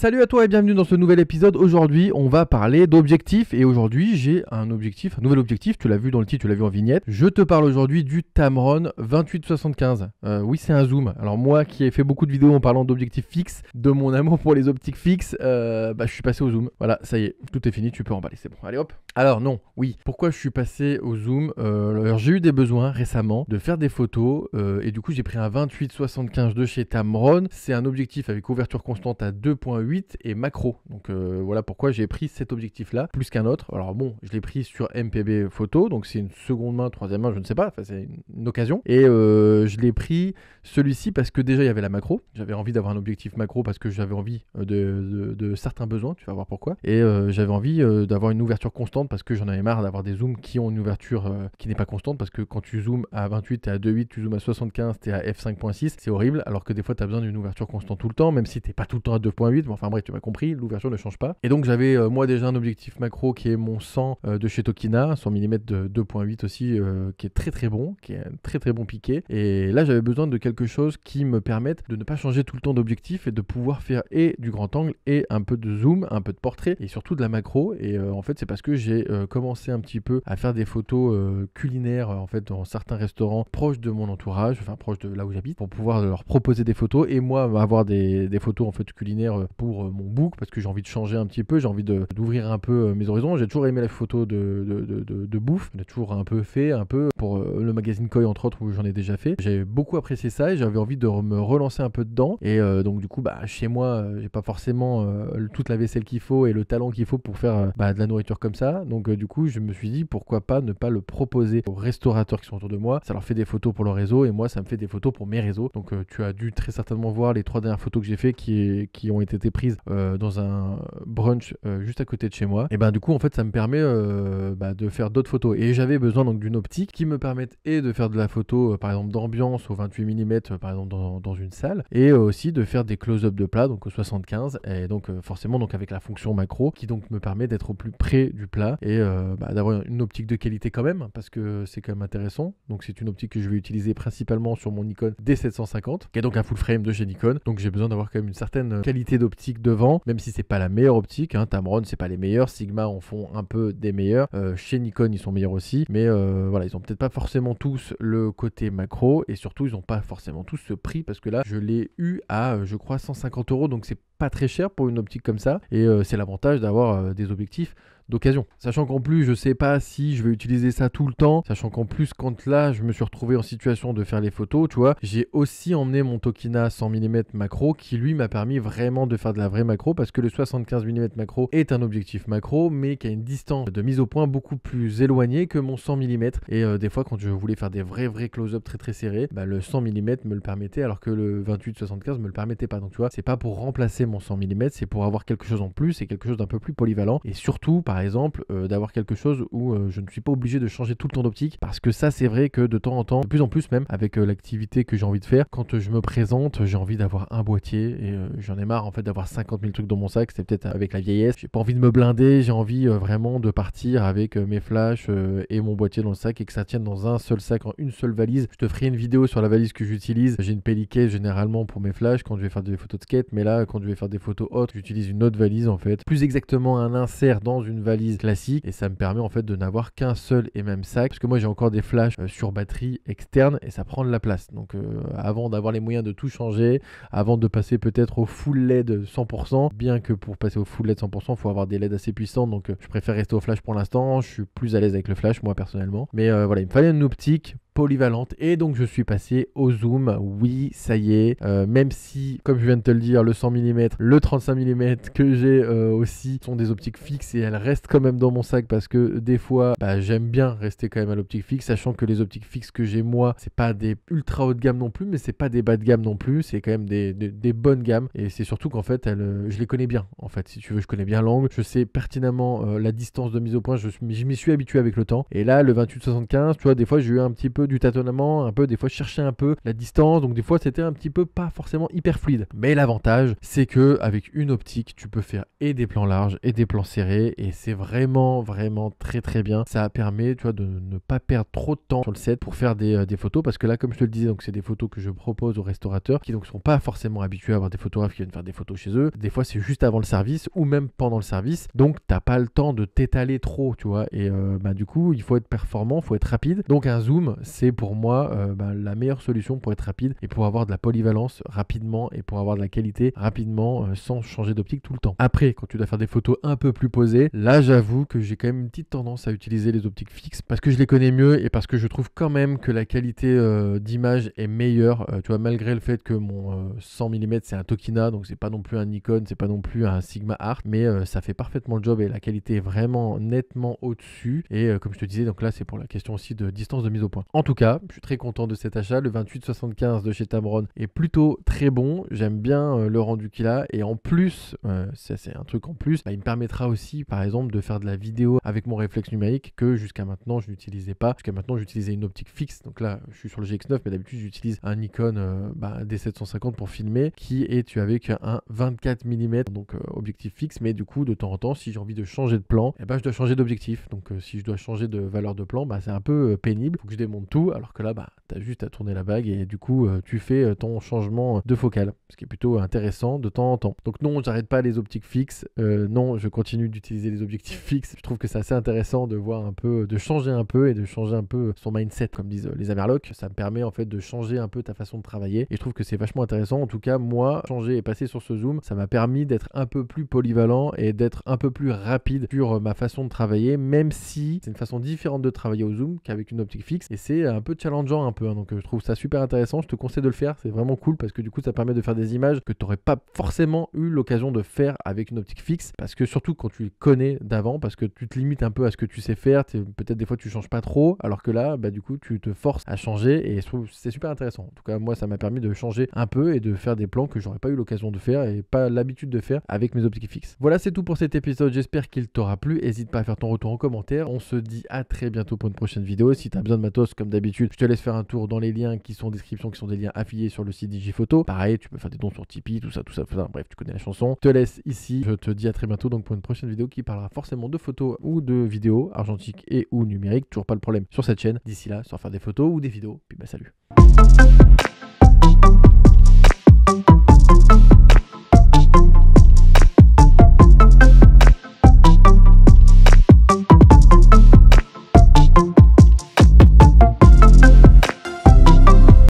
Salut à toi et bienvenue dans ce nouvel épisode. Aujourd'hui, on va parler d'objectifs et aujourd'hui, j'ai un nouvel objectif. Tu l'as vu dans le titre, tu l'as vu en vignette. Je te parle aujourd'hui du Tamron 28-75. Oui, c'est un zoom. Alors moi qui ai fait beaucoup de vidéos en parlant d'objectifs fixes, de mon amour pour les optiques fixes, je suis passé au zoom. Voilà, ça y est, tout est fini, tu peux emballer, c'est bon. Allez hop. Alors non, oui, pourquoi je suis passé au zoom alors, j'ai eu des besoins récemment de faire des photos et du coup, j'ai pris un 28-75 de chez Tamron. C'est un objectif avec ouverture constante à 2.8 et macro. Donc voilà pourquoi j'ai pris cet objectif-là plus qu'un autre. Alors bon, je l'ai pris sur MPB photo, donc c'est une seconde main, troisième main, je ne sais pas, enfin c'est une occasion. Et je l'ai pris celui-ci parce que déjà il y avait la macro. J'avais envie d'avoir un objectif macro parce que j'avais envie de certains besoins, tu vas voir pourquoi. Et j'avais envie d'avoir une ouverture constante parce que j'en avais marre d'avoir des zooms qui ont une ouverture qui n'est pas constante parce que quand tu zoomes à 28 t'es à 2.8, tu zoomes à 75 t'es à f5.6, c'est horrible alors que des fois tu as besoin d'une ouverture constante tout le temps, même si t'es pas tout le temps à 2.8, mais enfin bref tu m'as compris, l'ouverture ne change pas. Et donc j'avais moi déjà un objectif macro qui est mon 100 de chez Tokina, 100 mm de 2.8 aussi, qui est très très bon, qui est un très très bon piqué. Et là j'avais besoin de quelque chose qui me permette de ne pas changer tout le temps d'objectif et de pouvoir faire et du grand angle et un peu de zoom, un peu de portrait et surtout de la macro. Et en fait c'est parce que j'ai commencé un petit peu à faire des photos culinaires en fait dans certains restaurants proches de mon entourage, enfin proches de là où j'habite, pour pouvoir leur proposer des photos et moi avoir des photos en fait culinaires pour mon book parce que j'ai envie de changer un petit peu, j'ai envie d'ouvrir un peu mes horizons. J'ai toujours aimé la photo de bouffe, j'ai toujours un peu fait un peu pour le magazine Koi entre autres où j'en ai déjà fait. J'ai beaucoup apprécié ça et j'avais envie de me relancer un peu dedans et donc du coup chez moi j'ai pas forcément toute la vaisselle qu'il faut et le talent qu'il faut pour faire de la nourriture comme ça. Donc du coup je me suis dit pourquoi pas ne pas le proposer aux restaurateurs qui sont autour de moi. Ça leur fait des photos pour leur réseau et moi ça me fait des photos pour mes réseaux. Donc tu as dû très certainement voir les 3 dernières photos que j'ai fait qui ont été prises dans un brunch juste à côté de chez moi. Et du coup en fait ça me permet de faire d'autres photos et j'avais besoin donc d'une optique qui me permette et de faire de la photo par exemple d'ambiance au 28 mm par exemple dans une salle et aussi de faire des close-up de plat donc au 75 et donc forcément donc avec la fonction macro qui donc me permet d'être au plus près du plat et d'avoir une optique de qualité quand même parce que c'est quand même intéressant. Donc c'est une optique que je vais utiliser principalement sur mon Nikon D750 qui est donc un full frame de chez Nikon. Donc j'ai besoin d'avoir quand même une certaine qualité d'optique devant, même si c'est pas la meilleure optique, Tamron c'est pas les meilleurs, Sigma en font un peu des meilleurs, chez Nikon ils sont meilleurs aussi, mais voilà, ils ont peut-être pas forcément tous le côté macro et surtout ils ont pas forcément tous ce prix parce que là je l'ai eu à je crois 150 €, donc c'est pas très cher pour une optique comme ça et c'est l'avantage d'avoir des objectifs d'occasion. Sachant qu'en plus, je sais pas si je vais utiliser ça tout le temps. Sachant qu'en plus, quand là, je me suis retrouvé en situation de faire les photos, tu vois, j'ai aussi emmené mon Tokina 100 mm macro qui lui m'a permis vraiment de faire de la vraie macro parce que le 75 mm macro est un objectif macro mais qui a une distance de mise au point beaucoup plus éloignée que mon 100 mm. Et des fois, quand je voulais faire des vrais close-up très serrés, le 100 mm me le permettait alors que le 28-75 me le permettait pas. Donc tu vois, c'est pas pour remplacer mon 100 mm, c'est pour avoir quelque chose en plus et quelque chose d'un peu plus polyvalent et surtout, par exemple, d'avoir quelque chose où je ne suis pas obligé de changer tout le temps d'optique parce que ça c'est vrai que de temps en temps, de plus en plus même avec l'activité que j'ai envie de faire, quand je me présente j'ai envie d'avoir un boîtier et j'en ai marre en fait d'avoir 50 000 trucs dans mon sac. C'est peut-être avec la vieillesse, j'ai pas envie de me blinder, j'ai envie vraiment de partir avec mes flashs et mon boîtier dans le sac et que ça tienne dans un seul sac, en une seule valise. Je te ferai une vidéo sur la valise que j'utilise. J'ai une pellicase généralement pour mes flashs quand je vais faire des photos de skate, mais là quand je vais faire des photos autres j'utilise une autre valise en fait, plus exactement un insert dans une valise classique et ça me permet en fait de n'avoir qu'un seul et même sac parce que moi j'ai encore des flashs sur batterie externe et ça prend de la place. Donc avant d'avoir les moyens de tout changer, avant de passer peut-être au full LED 100%, bien que pour passer au full LED 100% il faut avoir des LED assez puissants, donc je préfère rester au flash pour l'instant. Je suis plus à l'aise avec le flash moi personnellement, mais voilà, il me fallait une optique polyvalente et donc je suis passé au zoom. Oui, ça y est, même si comme je viens de te le dire, le 100 mm, le 35 mm que j'ai aussi sont des optiques fixes et elles restent quand même dans mon sac parce que des fois j'aime bien rester quand même à l'optique fixe, sachant que les optiques fixes que j'ai moi c'est pas des ultra haut de gamme non plus mais c'est pas des bas de gamme non plus, c'est quand même des bonnes gammes et c'est surtout qu'en fait je les connais bien en fait, si tu veux, je connais bien l'angle, je sais pertinemment la distance de mise au point, je m'y suis habitué avec le temps. Et là le 28-75, tu vois, des fois j'ai eu un petit peu du tâtonnement, un peu des fois je cherchais un peu la distance, donc des fois c'était un petit peu pas forcément hyper fluide. Mais l'avantage c'est que avec une optique tu peux faire et des plans larges et des plans serrés et c'est vraiment très très bien. Ça permet, tu vois, de ne pas perdre trop de temps sur le set pour faire des photos, parce que là, comme je te le disais, donc c'est des photos que je propose aux restaurateurs qui donc sont pas forcément habitués à avoir des photographes qui viennent faire des photos chez eux. Des fois, c'est juste avant le service ou même pendant le service, donc t'as pas le temps de t'étaler trop, tu vois, et du coup, il faut être performant, il faut être rapide. Donc un zoom, c'est pour moi la meilleure solution pour être rapide et pour avoir de la polyvalence rapidement et pour avoir de la qualité rapidement sans changer d'optique tout le temps. Après, quand tu dois faire des photos un peu plus posées, là j'avoue que j'ai quand même une petite tendance à utiliser les optiques fixes parce que je les connais mieux et parce que je trouve quand même que la qualité d'image est meilleure, tu vois, malgré le fait que mon 100 mm c'est un Tokina, donc c'est pas non plus un Nikon, c'est pas non plus un Sigma Art, mais ça fait parfaitement le job et la qualité est vraiment nettement au-dessus. Et comme je te disais, donc là c'est pour la question aussi de distance de mise au point. En tout cas, je suis très content de cet achat. Le 28-75 de chez Tamron est plutôt très bon. J'aime bien le rendu qu'il a. Et en plus, ça c'est un truc en plus, il me permettra aussi par exemple de faire de la vidéo avec mon réflexe numérique que jusqu'à maintenant je n'utilisais pas. Jusqu'à maintenant j'utilisais une optique fixe. Donc là je suis sur le GX9, mais d'habitude j'utilise un Nikon D750 pour filmer qui est avec un 24 mm, donc objectif fixe. Mais du coup de temps en temps si j'ai envie de changer de plan, je dois changer d'objectif. Donc si je dois changer de valeur de plan, c'est un peu pénible. Faut que je démonte tout, alors que là tu as juste à tourner la bague et du coup tu fais ton changement de focale, ce qui est plutôt intéressant de temps en temps. Donc non, j'arrête pas les optiques fixes, non, je continue d'utiliser les objectifs fixes. Je trouve que c'est assez intéressant de voir un peu, de changer un peu et de changer un peu son mindset, comme disent les Amerlocs. Ça me permet en fait de changer un peu ta façon de travailler et je trouve que c'est vachement intéressant. En tout cas, moi, changer et passer sur ce zoom, ça m'a permis d'être un peu plus polyvalent et d'être un peu plus rapide sur ma façon de travailler, même si c'est une façon différente de travailler au zoom qu'avec une optique fixe et c'est un peu challengeant un peu, hein. Donc je trouve ça super intéressant. Je te conseille de le faire, c'est vraiment cool parce que du coup ça permet de faire des images que tu n'aurais pas forcément eu l'occasion de faire avec une optique fixe, parce que surtout quand tu les connais d'avant, parce que tu te limites un peu à ce que tu sais faire, peut-être des fois tu changes pas trop, alors que là du coup tu te forces à changer et je trouve c'est super intéressant. En tout cas moi ça m'a permis de changer un peu et de faire des plans que j'aurais pas eu l'occasion de faire et pas l'habitude de faire avec mes optiques fixes. Voilà, c'est tout pour cet épisode, j'espère qu'il t'aura plu. N'hésite pas à faire ton retour en commentaire. On se dit à très bientôt pour une prochaine vidéo. Si tu as besoin de matos comme d'habitude, je te laisse faire un tour dans les liens qui sont en description, qui sont des liens affiliés sur le site Digiphoto. Pareil, tu peux faire des dons sur Tipeee, tout ça. Bref, tu connais la chanson. Je te laisse ici. Je te dis à très bientôt donc pour une prochaine vidéo qui parlera forcément de photos ou de vidéos, argentiques et ou numériques. Toujours pas le problème sur cette chaîne. D'ici là, sur faire des photos ou des vidéos. Puis salut.